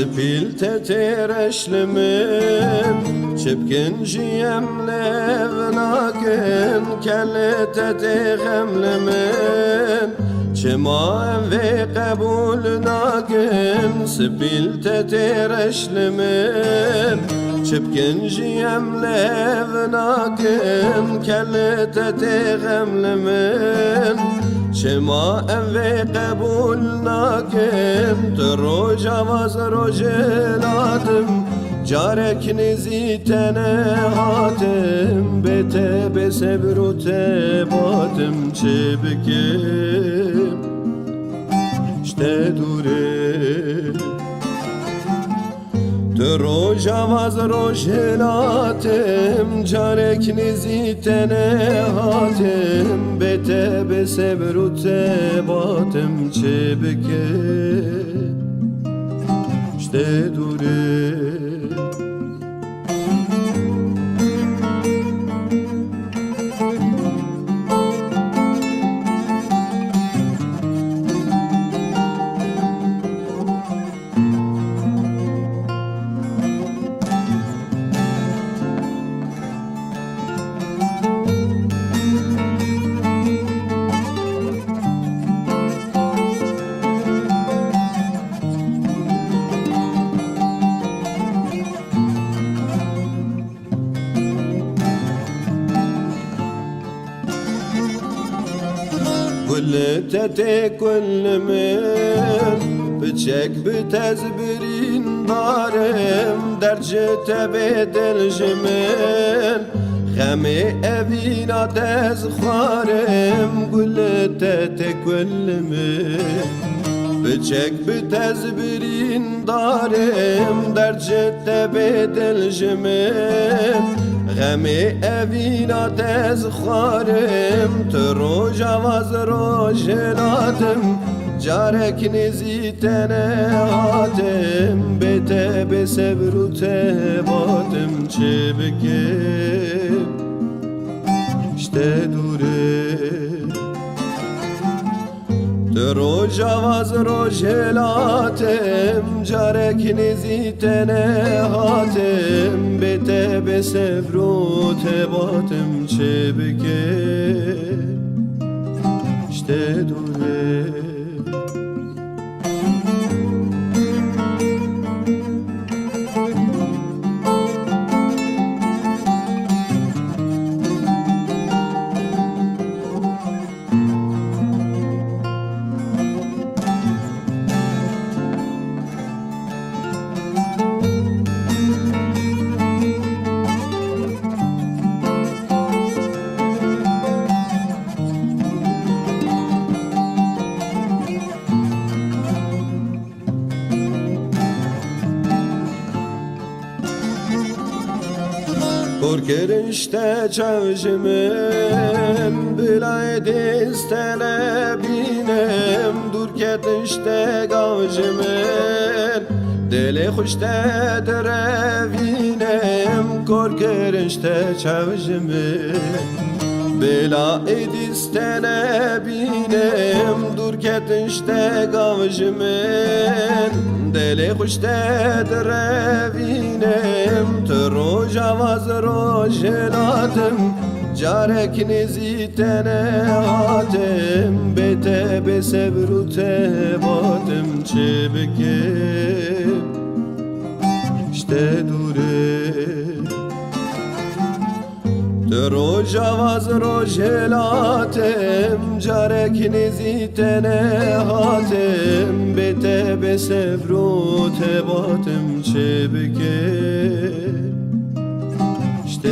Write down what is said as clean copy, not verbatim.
Spil tetereşlimim Çipkin jiyemlev nakin Kelle tetexemlimin Çemaen ve kabul nakin Spil tetereşlimim Çipkin jiyemlev nakin Kelle tetexemlimin Çemaen ve kabul nakin Troja vaz rojeladım Carek nizitene hatim Bete besebrute batim Çebikim İşte dure Troja vaz rojelatim Carek nizitene hatim Bete besebrute batim Çebikim İşte dure Kultete kullumun Bıçak bitezbirin darım Dercete bedeljimin Xemi evina tezxarım Kultete kullumun Bıçak bitezbirin darım Dercete bedeljimin Xemi evina tezxarım Troja vaz rojeladım Carek nizitene hatim Bete besebrute batim Çebikim İşte dure Troja vaz rojelatim Carek nizitene hatim Bete besebrute batim Çebikim İşte dure Korkerişte çavjimin Bilaydiz telebinem Durketişte gavjimin Deli hoşte derevinem Korkerişte çavjimin Bilaydiz telebinem Durketişte gavjimin Deli hoşte derevinem Troja vaz rojeladım Carek nizitene hatim Bete besebrute batim Çebikim İşte dure Troja vaz rojeladım Carek nizitene hatim Bete besebrute batim Çebikim İşte